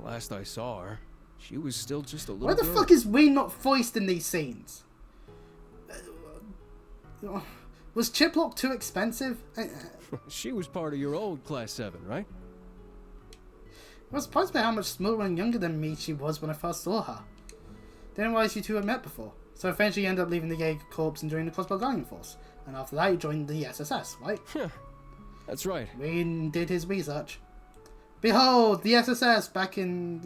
last I saw her, she was still just a little Why the fuck is Rean not voiced in these scenes? Was Chiplock too expensive? She was part of your old Class 7, right? I was surprised by how much smaller and younger than me she was when I first saw her. Didn't realize you two had met before. So eventually you end up leaving the Jaeger Corps and joining the Crossbow Guardian Force. And after that you joined the SSS, right? That's right. Rean did his research. Behold, the SSS back in,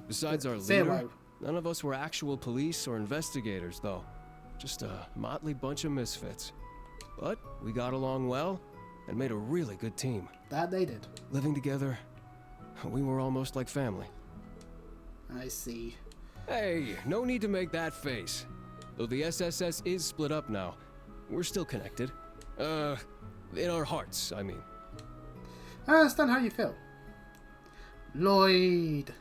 Besides our leader, none of us were actual police or investigators, though. Just a motley bunch of misfits. But we got along well and made a really good team. That they did. Living together, we were almost like family. I see. Hey, no need to make that face. Though the SSS is split up now, we're still connected. In our hearts, I mean. I understand how you feel. Lloyd.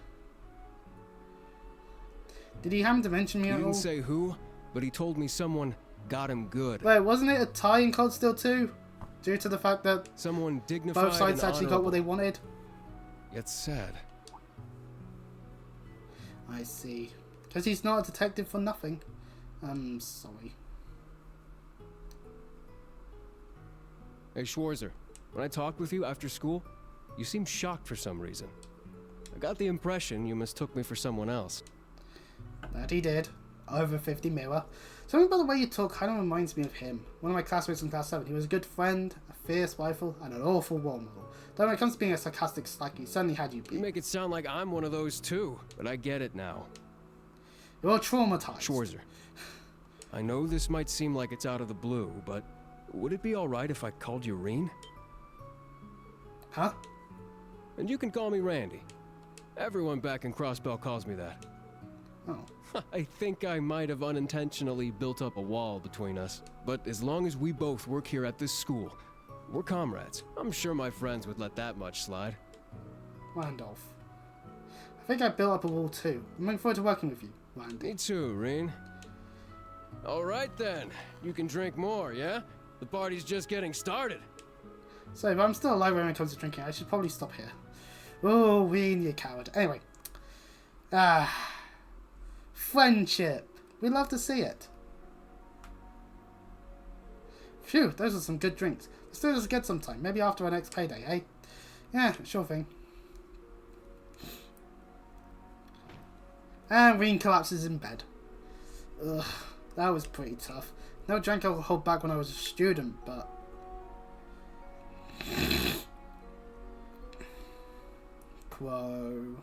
Did he happen to mention me He at all? didn't say who, but he told me someone got him good. Wait, wasn't it a tie in Cold Steel 2? Due to the fact that someone dignified both sides and actually got what they honorable. wanted? Yet sad. I see. Because he's not a detective for nothing. I'm sorry. Hey, Schwarzer, when I talked with you after school, you seemed shocked for some reason. I got the impression you mistook me for someone else. That he did. Over 50 mira. Something about the way you talk kind of reminds me of him. One of my classmates in class 7. He was a good friend, a fierce rifle, and an awful role model. Though when it comes to being a sarcastic slack, he certainly had you beat. You make it sound like I'm one of those too, but I get it now. You're traumatized. Schwarzer, I know this might seem like it's out of the blue, but would it be alright if I called you Rean? Huh? And you can call me Randy. Everyone back in Crossbell calls me that. Oh. I think I might have unintentionally built up a wall between us, but as long as we both work here at this school, we're comrades. I'm sure my friends would let that much slide. Randolph. I think I built up a wall too. I'm looking forward to working with you, Randy. Me too, Rean. Alright then, you can drink more, yeah? The party's just getting started. So, if I'm still alive when it comes to drinking, I should probably stop here. Oh, Rean, you coward. Anyway. Friendship. We love to see it. Phew, those are some good drinks. Let's do this again sometime. Maybe after our next payday, eh? Yeah, sure thing. And Rean collapses in bed. Ugh, that was pretty tough. Never drank alcohol back when I was a student, but... Crow.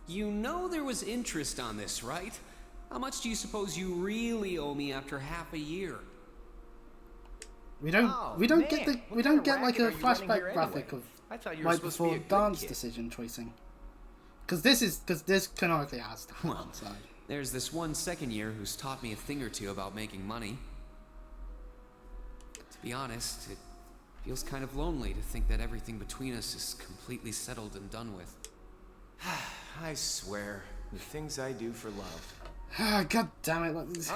You know there was interest on this, right? How much do you suppose you really owe me after half a year? We don't get like a flashback graphic of right before dance decision choicing. Because this canonically has to happen. Well, there's this one second year who's taught me a thing or two about making money. To be honest, it feels kind of lonely to think that everything between us is completely settled and done with. I swear, the things I do for love. God damn it.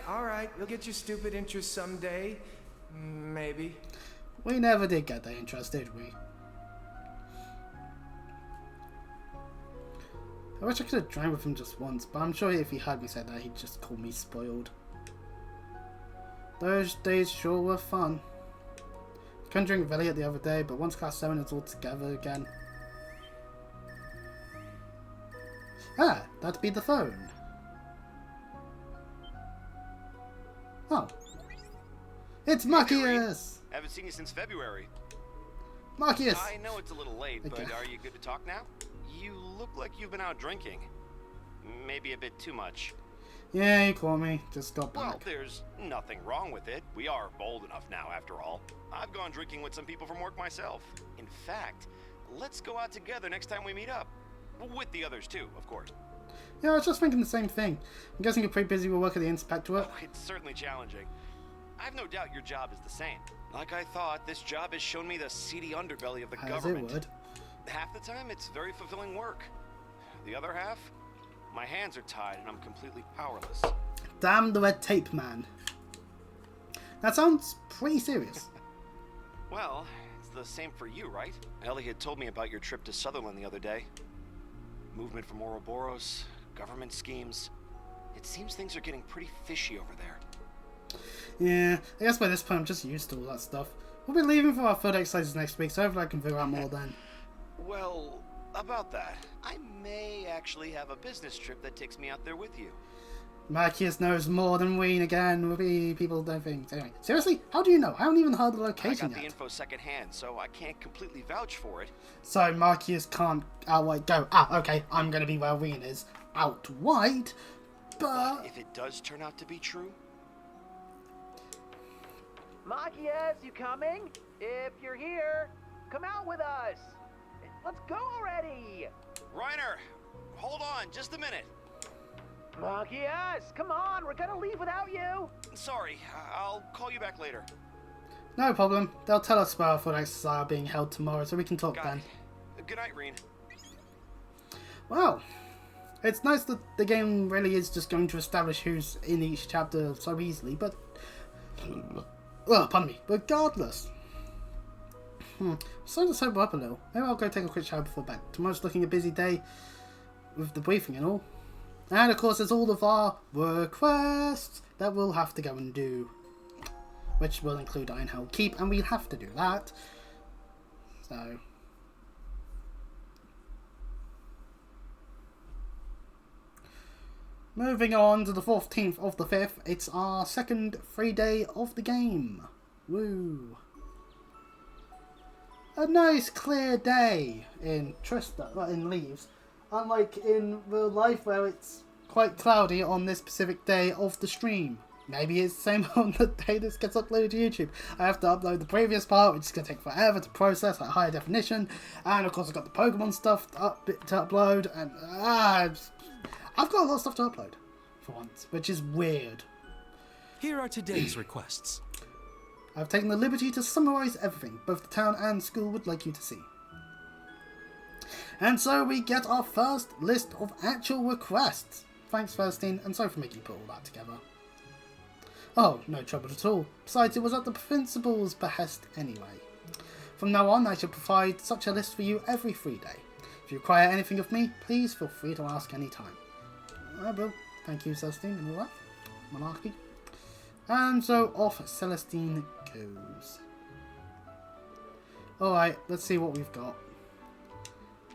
Alright, you'll get your stupid interest someday. Maybe. We never did get that interest, did we? I wish I could have drank with him just once, but I'm sure if he heard me say that, he'd just call me spoiled. Those days sure were fun. Couldn't drink with Elliot the other day, but once class 7 is all together again. Ah, that'd be the phone. Oh. It's Marcus! Haven't seen you since February. Marcus! I know it's a little late, but are you good to talk now? You look like you've been out drinking. Maybe a bit too much. Yeah, you caught me. Just got back. Well, there's nothing wrong with it. We are bold enough now, after all. I've gone drinking with some people from work myself. In fact, let's go out together next time we meet up. With the others too, of course. Yeah, I was just thinking the same thing. I'm guessing you're pretty busy with work at the inspectorate. Oh, it's certainly challenging. I've no doubt your job is the same. Like I thought, this job has shown me the seedy underbelly of the government. As it would. Half the time, it's very fulfilling work. The other half, my hands are tied and I'm completely powerless. Damn the red tape man. That sounds pretty serious. Well, it's the same for you, right? Ellie had told me about your trip to Sutherland the other day. Movement from Ouroboros, government schemes. It seems things are getting pretty fishy over there. Yeah, I guess by this point I'm just used to all that stuff. We'll be leaving for our field exercises next week, so hopefully I can figure out more then. Well, about that, I may actually have a business trip that takes me out there with you. Marcus knows more than Rean again. People don't think. Anyway, seriously, how do you know? I haven't even heard the location I got yet. the info secondhand, so I can't completely vouch for it. So Marcus can't outright go, okay, I'm going to be where Rean is. Outright, but... if it does turn out to be true... Marcus, you coming? If you're here, come out with us. Let's go already. Reiner, hold on just a minute. Marcus, come on, we're gonna leave without you. Sorry, I'll call you back later. No problem. They'll tell us about our foot exercise are being held tomorrow, so we can talk Got then. it. Good night, Rean. Well, it's nice that the game really is just going to establish who's in each chapter so easily, but... Well, pardon me. Regardless. So to sober up a little. Maybe I'll go take a quick shower before bed. Tomorrow's looking a busy day with the briefing and all. And of course there's all of our requests that we'll have to go and do. Which will include Ironhill Keep, and we'll have to do that. So... Moving on to the 14th of the 5th, it's our second free day of the game. Woo! A nice clear day in in Leaves, unlike in real life where it's quite cloudy on this specific day of the stream. Maybe it's the same on the day this gets uploaded to YouTube. I have to upload the previous part, which is going to take forever to process at higher definition, and of course I've got the Pokemon stuff to upload, and I've got a lot of stuff to upload for once, which is weird. Here are today's requests. I've taken the liberty to summarise everything both the town and school would like you to see. And so we get our first list of actual requests. Thanks, Firstine, and sorry for making you put all that together. Oh, no trouble at all. Besides, it was at the principal's behest anyway. From now on, I shall provide such a list for you every free day. If you require anything of me, please feel free to ask any time. I will. Thank you, Celestine, and all that. Monarchy. And so off Celestine goes. Alright, let's see what we've got.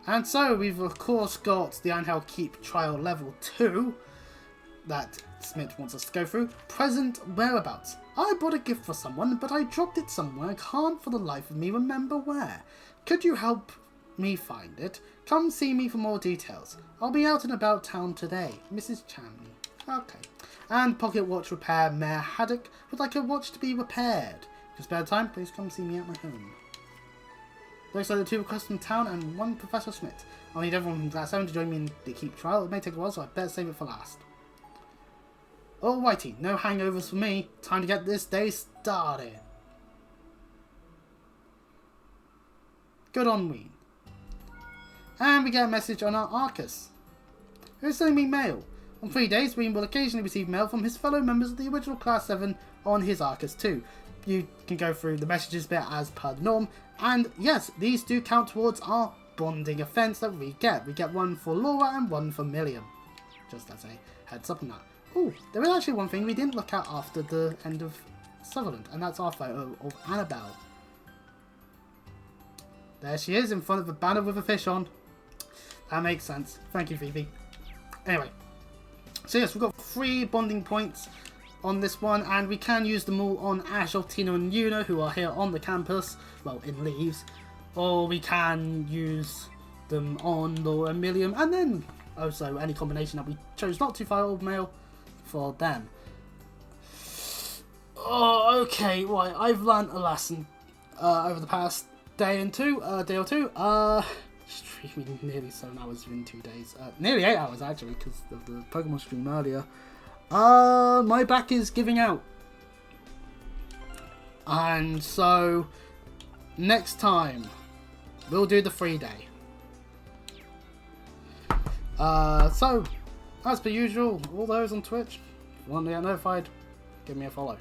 And so we've of course got the Ironhell Keep Trial Level 2 that Smith wants us to go through. Present whereabouts. I bought a gift for someone, but I dropped it somewhere. I can't for the life of me remember where. Could you help me find it? Come see me for more details. I'll be out and about town today. Mrs. Chanley. Okay. And pocket watch repair, Mayor Haddock would like a watch to be repaired. If you spare time, please come see me at my home. Looks like the 2 requests from town and 1 Professor Smith. I'll need everyone from Class 7 to join me in the Keep Trial. It may take a while, so I better save it for last. Alrighty, no hangovers for me. Time to get this day started. Good on Rean. And we get a message on our Arcus. Who's sending me mail? On 3 days, Rean will occasionally receive mail from his fellow members of the original Class 7 on his Arcus too. You can go through the messages bit as per the norm. And yes, these do count towards our bonding events that we get. We get 1 for Laura and 1 for Milliam. Just as a heads up on that. Oh, there is actually one thing we didn't look at after the end of Sutherland, and that's our photo of Annabelle. There she is in front of a banner with a fish on. That makes sense. Thank you, Phoebe. Anyway, so yes, we've got 3 bonding points on this one, and we can use them all on Ash, Tina and Yuna, who are here on the campus, well, in Leaves, or we can use them on Laura and Milliam, and then also any combination that we chose not to fire old mail for them. Oh, okay, right, I've learnt a lesson over the past day or two. Streaming nearly 7 hours in 2 days. Nearly 8 hours actually, because of the Pokemon stream earlier. My back is giving out. And so, next time, we'll do the free day. So, as per usual, all those on Twitch, if you want to get notified, give me a follow.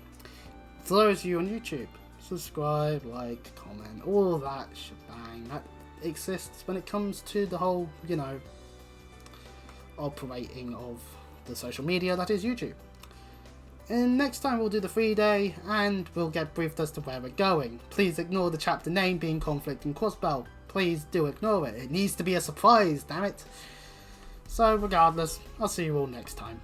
For those of you on YouTube, subscribe, like, comment, all that shebang that exists when it comes to the whole, you know, operating of the social media that is YouTube. And next time we'll do the free day and we'll get briefed as to where we're going. Please ignore the chapter name being Conflict and Crossbow. Please do ignore it. It needs to be a surprise, damn it. So regardless, I'll see you all next time.